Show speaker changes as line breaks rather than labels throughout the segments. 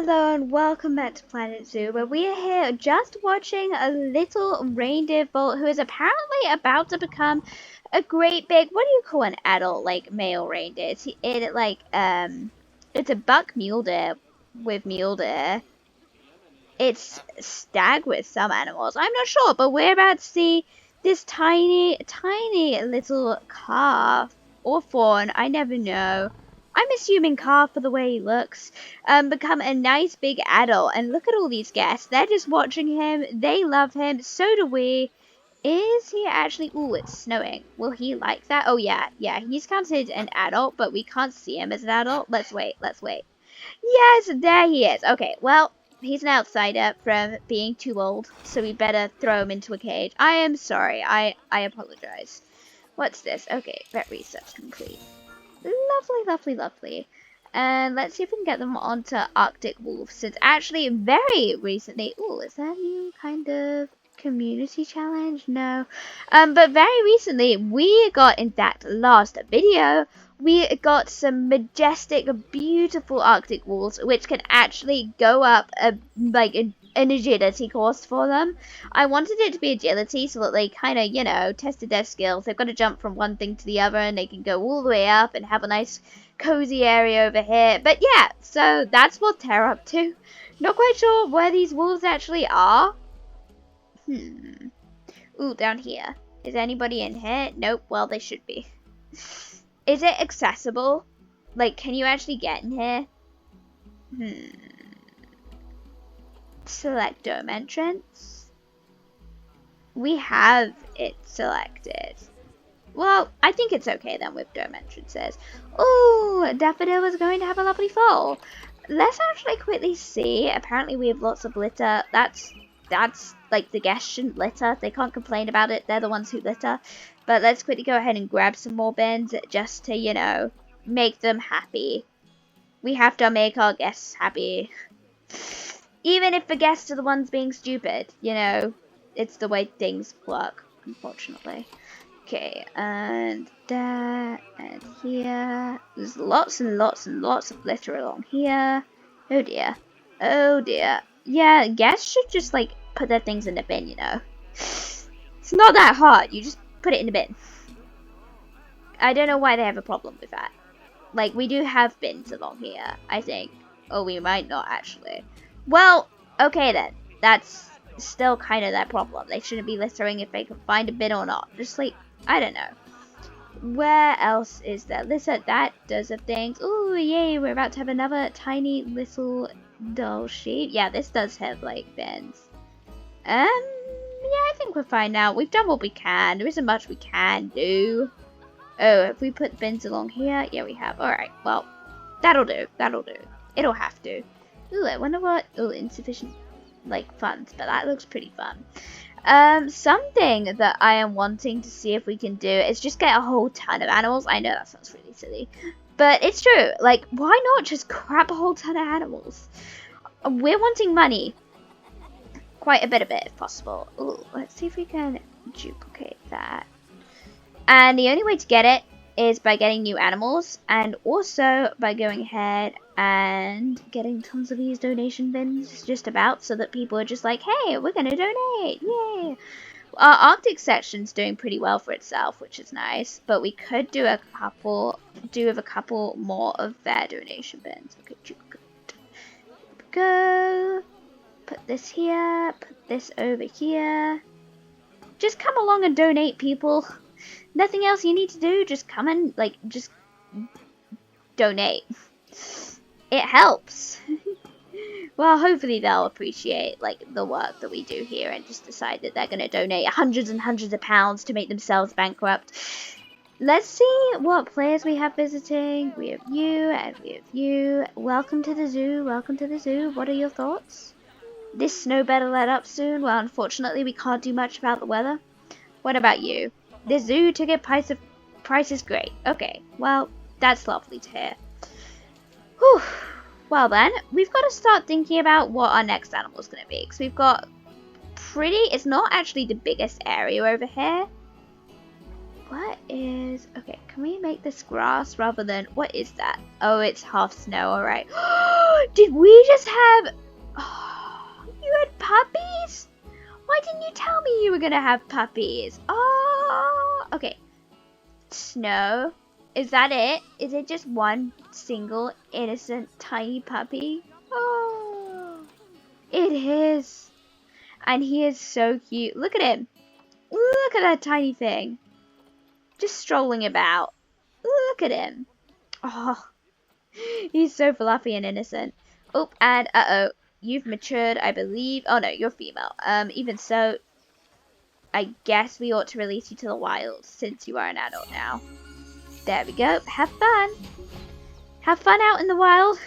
Hello and welcome back to Planet Zoo, where we are here just watching a little reindeer foal who is apparently about to become a great big, what do you call an adult, like, male reindeer? It's a buck mule deer with mule deer. It's stag with some animals, I'm not sure, but we're about to see this tiny, tiny little calf, or fawn, I never know. I'm assuming calf for the way he looks, become a nice big adult. And look at all these guests. They're just watching him. They love him. So do we. Is he actually... Ooh, it's snowing. Will he like that? Oh, yeah. Yeah, he's counted an adult, but we can't see him as an adult. Let's wait. Let's wait. Yes, there he is. Okay, well, he's an outsider from being too old, so we better throw him into a cage. I am sorry. I apologize. What's this? Okay, vet research complete. Lovely, lovely, lovely. And let's see if we can get them onto Arctic wolves. Since actually very recently... Ooh, is that a new kind of community challenge? No. But very recently, we got, in fact, last video, we got some majestic, beautiful Arctic wolves, which can actually go up, an agility course for them. I wanted it to be agility so that they kind of, you know, tested their skills. They've got to jump from one thing to the other and they can go all the way up and have a nice cozy area over here. But yeah, so that's what they're up to. Not quite sure where these wolves actually are. Ooh, down here. Is anybody in here? Nope, well they should be. Is it accessible? Like, can you actually get in here? Select dome entrance. We have it selected. Well, I think it's okay then with dome entrances. Ooh, Daffodil is going to have a lovely fall. Let's actually quickly see. Apparently we have lots of litter. That's like the guests shouldn't litter. They can't complain about it. They're the ones who litter. But let's quickly go ahead and grab some more bins just to, you know, make them happy. We have to make our guests happy. Even if the guests are the ones being stupid, you know, it's the way things work, unfortunately. Okay, and there, and here. There's lots and lots and lots of litter along here. Oh dear. Oh dear. Yeah, guests should just, like, put their things in the bin, you know. It's not that hard, you just put it in the bin. I don't know why they have a problem with that. Like, we do have bins along here, I think. Or we might not, actually. Well, okay then. That's still kind of their problem. They shouldn't be littering if they can find a bin or not. Just like, I don't know. Where else is there litter? That does a thing. Ooh, yay, we're about to have another tiny little dull sheep. Yeah, this does have, like, bins. Yeah, I think we're fine now. We've done what we can. There isn't much we can do. Oh, have we put bins along here? Yeah, we have. Alright, well, that'll do. That'll do. It'll have to. Ooh, I wonder what... Ooh, insufficient, like, funds, but that looks pretty fun. Something that I am wanting to see if we can do is just get a whole ton of animals. I know that sounds really silly, but it's true. Like, why not just grab a whole ton of animals? We're wanting money. Quite a bit of it, if possible. Ooh, let's see if we can duplicate that. And the only way to get it is by getting new animals, and also by going ahead and getting tons of these donation bins just about, so that people are just like, hey, we're gonna donate, yay! Our Arctic section's doing pretty well for itself, which is nice, but we could do with a couple more of their donation bins. Okay, go, put this here, put this over here. Just come along and donate, people. Nothing else you need to do, just come and, like, just donate. It helps. Well, hopefully they'll appreciate, like, the work that we do here and just decide that they're going to donate hundreds and hundreds of pounds to make themselves bankrupt. Let's see what players we have visiting. We have you, and we have you. Welcome to the zoo, welcome to the zoo. What are your thoughts? This snow better let up soon. Well, unfortunately, we can't do much about the weather. What about you? The zoo ticket price is great. Okay, well, that's lovely to hear. Whew. Well then, we've got to start thinking about what our next animal is going to be. Because we've got it's not actually the biggest area over here. Okay, can we make this grass rather than, what is that? Oh, it's half snow, alright. Did we just have... Oh, you had puppies? Why didn't you tell me you were gonna have puppies? Oh, okay. Snow, is that it? Is it just one single innocent tiny puppy? Oh, it is. And he is so cute. Look at him. Look at that tiny thing. Just strolling about. Look at him. Oh, he's so fluffy and innocent. Oh, and uh-oh. You've matured, I believe. Oh no, you're female. Even so, I guess we ought to release you to the wild since you are an adult now. There we go. Have fun. Have fun out in the wild.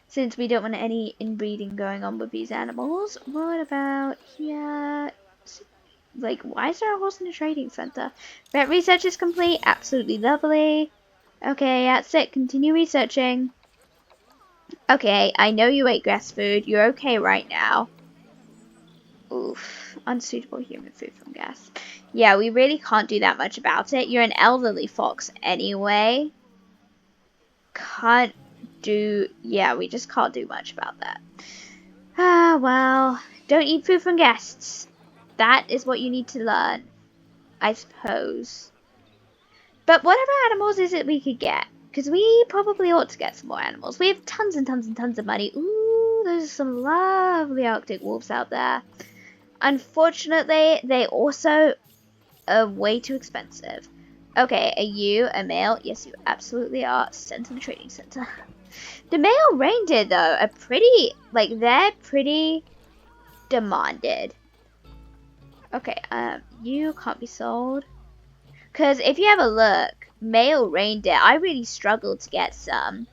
Since we don't want any inbreeding going on with these animals. What about here? Like, why is there a horse in a trading center? Vet research is complete. Absolutely lovely. Okay, that's it. Continue researching. Okay, I know you ate grass food. You're okay right now. Oof. Unsuitable human food from gas. Yeah, we really can't do that much about it. You're an elderly fox anyway. Can't do... Yeah, we just can't do much about that. Ah, well. Don't eat food from guests. That is what you need to learn, I suppose. But what other animals is it we could get? Because we probably ought to get some more animals. We have tons and tons and tons of money. Ooh, there's some lovely Arctic wolves out there. Unfortunately, they also are way too expensive. Okay, are you a male? Yes, you absolutely are. Sent to the trading center. The male reindeer, though, are pretty, like, they're pretty demanded. Okay, you can't be sold. Because if you have a look, male reindeer, I really struggled to get some.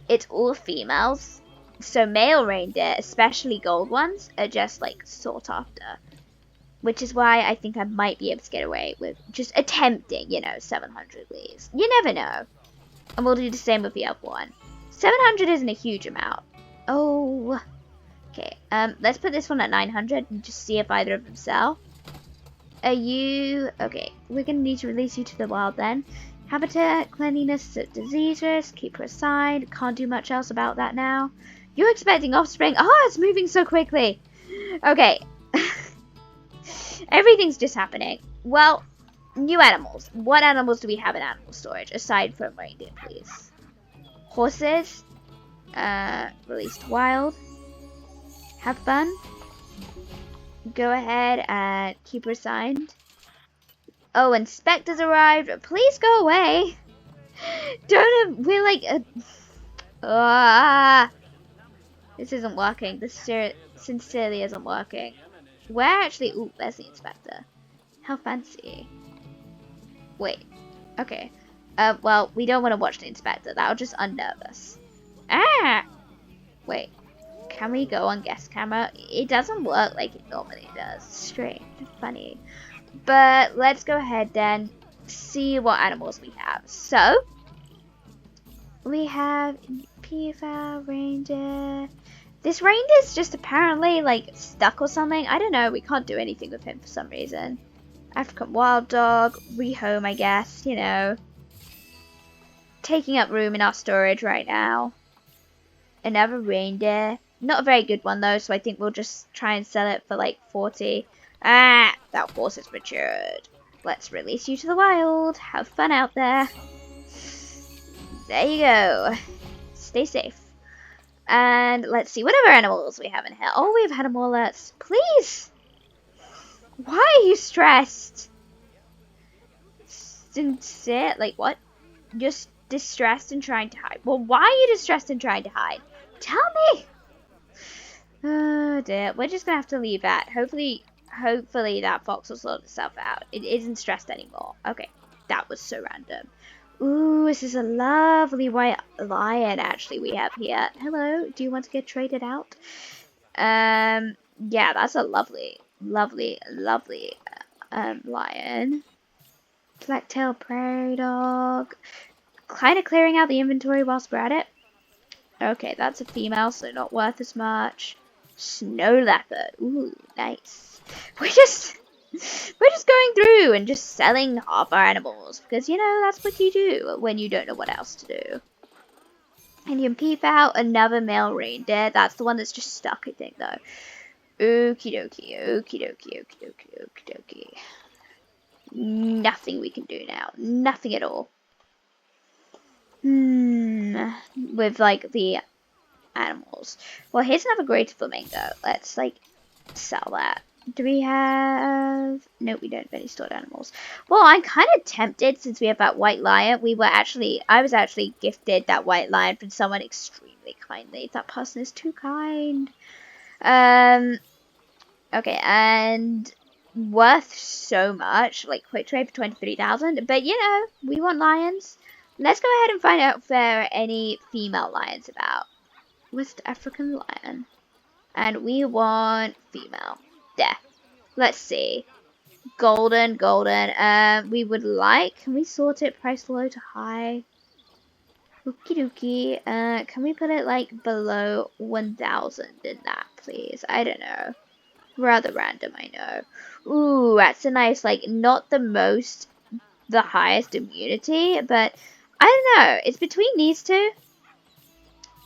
It's all females. So male reindeer, especially gold ones, are just like sought after. Which is why I think I might be able to get away with just attempting, 700 leaves. You never know. And we'll do the same with the other one. 700 isn't a huge amount. Oh. Okay, let's put this one at 900 and just see if either of them sell. Are you... Okay, we're going to need to release you to the wild then. Habitat, cleanliness, disease risk, keep her aside. Can't do much else about that now. You're expecting offspring. Oh, it's moving so quickly. Okay. Everything's just happening. Well, new animals. What animals do we have in animal storage aside from reindeer, please? Horses. Released wild. Have fun. Go ahead and keep her signed. Oh, inspectors arrived. Please go away. We're like this isn't working. This sincerely isn't working. Where actually? Ooh, there's the inspector. How fancy. Wait. Okay. Well, we don't want to watch the inspector. That'll just unnerve us. Ah! Wait. Can we go on guest camera? It doesn't work like it normally does. Strange. Funny. But let's go ahead then. See what animals we have. So, we have peafowl, reindeer. This reindeer's just apparently like stuck or something. I don't know. We can't do anything with him for some reason. African wild dog. Rehome, I guess. Taking up room in our storage right now. Another reindeer. Not a very good one though, so I think we'll just try and sell it for like 40. Ah, that horse has matured. Let's release you to the wild. Have fun out there. There you go. Stay safe. And let's see what other animals we have in here. Oh, we have animal alerts. Please! Why are you stressed? Sincere? Like what? Just distressed and trying to hide. Well, why are you distressed and trying to hide? Tell me! Oh dear. We're just gonna have to leave that. Hopefully that fox will sort itself out. It isn't stressed anymore. Okay. That was so random. Ooh, this is a lovely white lion actually we have here. Hello, do you want to get traded out? Yeah, that's a lovely lion. Black-tailed prairie dog. Kind of clearing out the inventory whilst we're at it. Okay, that's a female, so not worth as much. Snow leopard. Ooh, nice. We're just going through and just selling half our animals because that's what you do when you don't know what else to do. And you can peep out another male reindeer. That's the one that's just stuck, I think, though. Okie dokie, okie dokie, okie dokie, okie dokie. Nothing we can do now. Nothing at all. With, like, the animals. Well, here's another great flamingo. Let's, like, sell that. Do we have... Nope, we don't have any stored animals. Well, I'm kind of tempted since we have that white lion. I was actually gifted that white lion from someone extremely kindly. That person is too kind. Okay, and worth so much. Like, quick trade for 23,000. But, you know, we want lions. Let's go ahead and find out if there are any female lions about. West African lion. And we want female. There. Let's see. Golden. We would like... Can we sort it price low to high? Okie dokie. Can we put it, like, below 1,000 in that, please? I don't know. Rather random, I know. Ooh, that's a nice, like, not the highest immunity, but I don't know. It's between these two.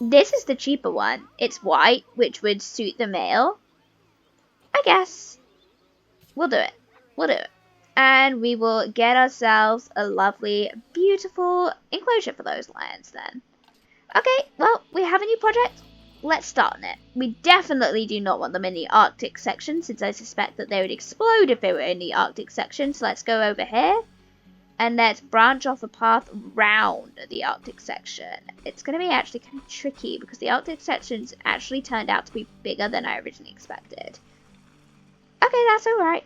This is the cheaper one. It's white, which would suit the male. I guess. We'll do it. We'll do it. And we will get ourselves a lovely, beautiful enclosure for those lions then. Okay, well, we have a new project. Let's start on it. We definitely do not want them in the Arctic section, since I suspect that they would explode if they were in the Arctic section. So let's go over here. And let's branch off a path around the Arctic section. It's going to be actually kind of tricky, because the Arctic sections actually turned out to be bigger than I originally expected. Okay, that's alright.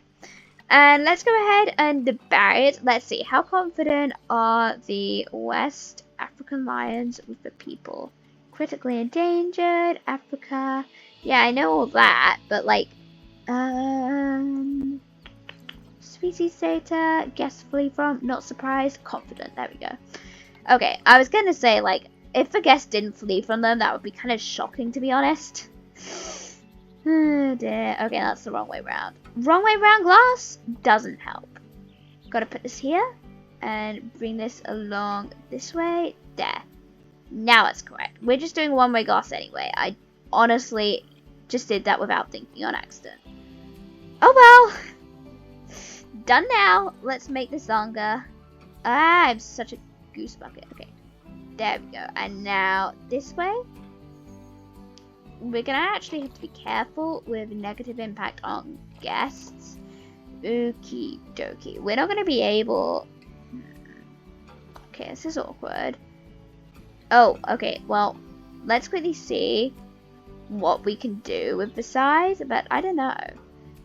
And let's go ahead and bury it. Let's see, how confident are the West African lions with the people? Critically endangered, Africa. Yeah, I know all that, but like, species data, guess flee from, not surprised, confident. There we go. Okay, I was gonna say, like, if the guest didn't flee from them, that would be kind of shocking, to be honest. Oh dear. Okay, that's the wrong way round. Wrong way round glass doesn't help. Gotta put this here and bring this along this way. There. Now it's correct. We're just doing one-way glass anyway. I honestly just did that without thinking on accident. Oh well. Done now. Let's make this longer. Ah, I'm such a goose bucket. Okay. There we go. And now this way. We're gonna actually have to be careful with negative impact on guests. Okie dokie. We're not gonna be able... Okay, this is awkward. Oh, okay. Well, let's quickly see what we can do with the size, but I don't know.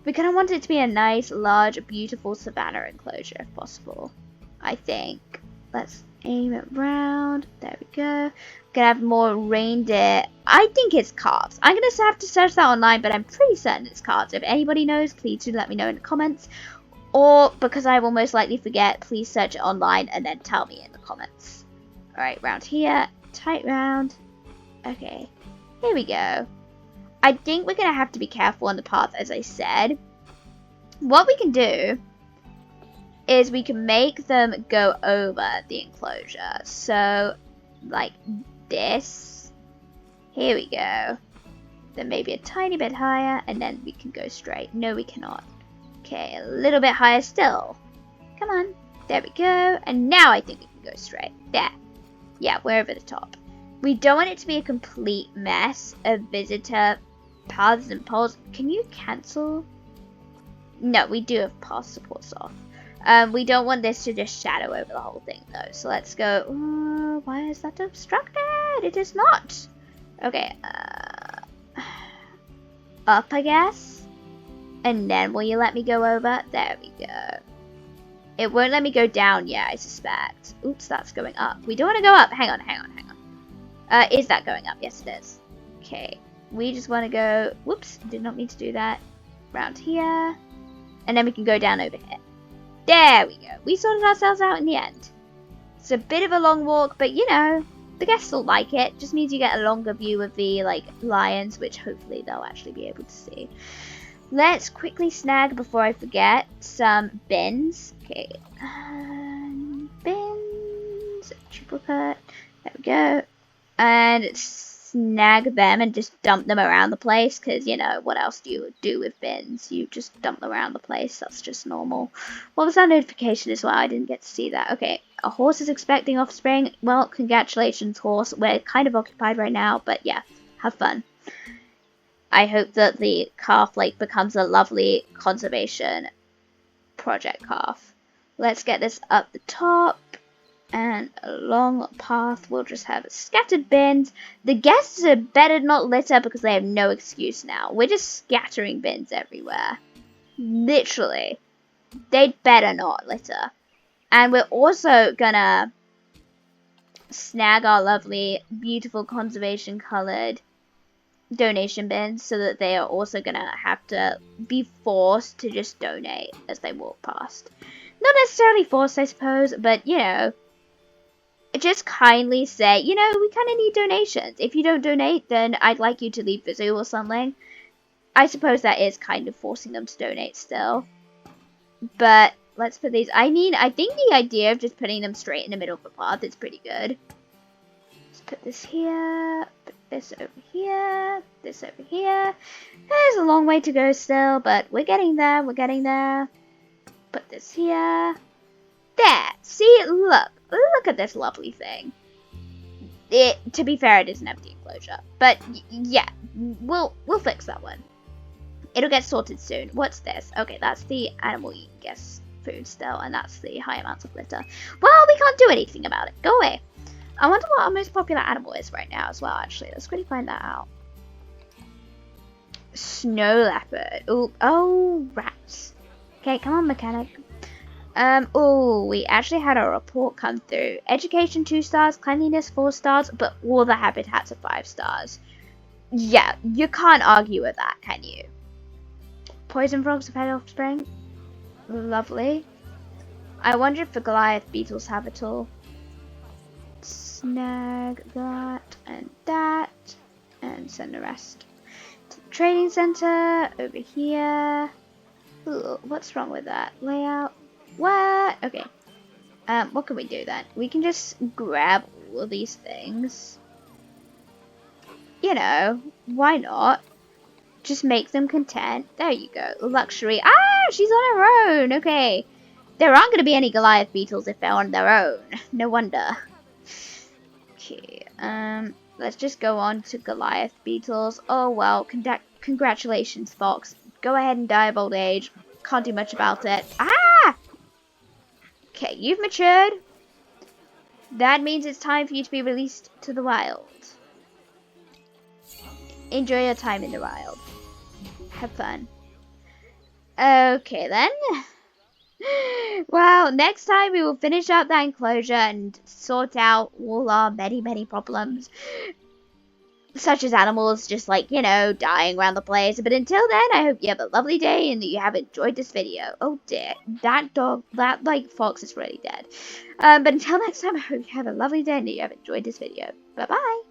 We kind of want it to be a nice, large, beautiful savanna enclosure if possible. I think. Let's aim it round. There we go. Gonna have more reindeer. I think it's calves. I'm gonna have to search that online, but I'm pretty certain it's calves. If anybody knows, please do let me know in the comments. Or, because I will most likely forget, please search it online and then tell me in the comments. Alright, round here. Tight round. Okay. Here we go. I think we're gonna have to be careful on the path, as I said. What we can do is we can make them go over the enclosure. So, like this. Here we go. Then maybe a tiny bit higher, and then we can go straight. No, we cannot. Okay, a little bit higher still. Come on. There we go. And now I think we can go straight. There. Yeah, we're over the top. We don't want it to be a complete mess of visitor paths and poles. Can you cancel? No, we do have path supports off. We don't want this to just shadow over the whole thing, though. So let's go. Why is that obstructed? It is not. Okay. Up, I guess. And then will you let me go over? There we go. It won't let me go down yet, I suspect. Oops, that's going up. We don't want to go up. Hang on. Is that going up? Yes, it is. Okay. We just want to go... Whoops, did not mean to do that. Round here. And then we can go down over here. There we go. We sorted ourselves out in the end. It's a bit of a long walk, but you know, the guests will like it. Just means you get a longer view of the, like, lions, which hopefully they'll actually be able to see. Let's quickly snag, before I forget, some bins. Okay. Bins. Triplicate. There we go. and snag them and just dump them around the place, because, you know, what else do you do with bins? You just dump them around the place. That's just normal. What was that notification as well? I didn't get to see that. Okay, a horse is expecting offspring. Well, congratulations, horse. We're kind of occupied right now, but yeah, have fun. I hope that the calf like becomes a lovely conservation project calf. Let's get this up the top. And along a path, we'll just have scattered bins. The guests are better not litter because they have no excuse now. We're just scattering bins everywhere. Literally. They'd better not litter. And we're also gonna snag our lovely, beautiful, conservation colored donation bins so that they are also gonna have to be forced to just donate as they walk past. Not necessarily forced, I suppose, but you know, just kindly say, you know, we kind of need donations. If you don't donate, then I'd like you to leave the zoo or something. I suppose that is kind of forcing them to donate still. But let's put these. I mean, I think the idea of just putting them straight in the middle of the path is pretty good. Let's put this here, put this over here, this over here. There's a long way to go still, but we're getting there, we're getting there. Put this here. There! See, look at this lovely thing. To be fair, it is an empty enclosure, but yeah, we'll fix that one. It'll get sorted soon. What's this? Okay, that's the animal eating guest food still, and that's the high amounts of litter. Well, we can't do anything about it. Go away. I wonder what our most popular animal is right now as well, actually. Let's quickly find that out. Snow leopard. Ooh, oh, rats. Okay, come on, mechanic. Oh, we actually had a report come through. Education 2 stars, cleanliness 4 stars, but all the habitats are 5 stars. Yeah, you can't argue with that, can you? Poison frogs have had offspring. Lovely. I wonder if the Goliath beetles have it all. Snag that, and send the rest to the trading center over here. Ooh, what's wrong with that? Layout. What? Okay. What can we do then? We can just grab all of these things. You know, why not? Just make them content. There you go. Luxury. Ah, she's on her own. Okay. There aren't going to be any Goliath beetles if they're on their own. No wonder. Okay. Let's just go on to Goliath beetles. Oh, well. Congratulations, Fox. Go ahead and die of old age. Can't do much about it. Ah! Okay, you've matured. That means it's time for you to be released to the wild. Enjoy your time in the wild. Have fun. Okay then. Well, next time we will finish up that enclosure and sort out all our many problems. Such as animals just like, you know, dying around the place. But until then, I hope you have a lovely day and that you have enjoyed this video. Oh dear, that like, fox is really dead. But until next time, I hope you have a lovely day and that you have enjoyed this video. Bye-bye.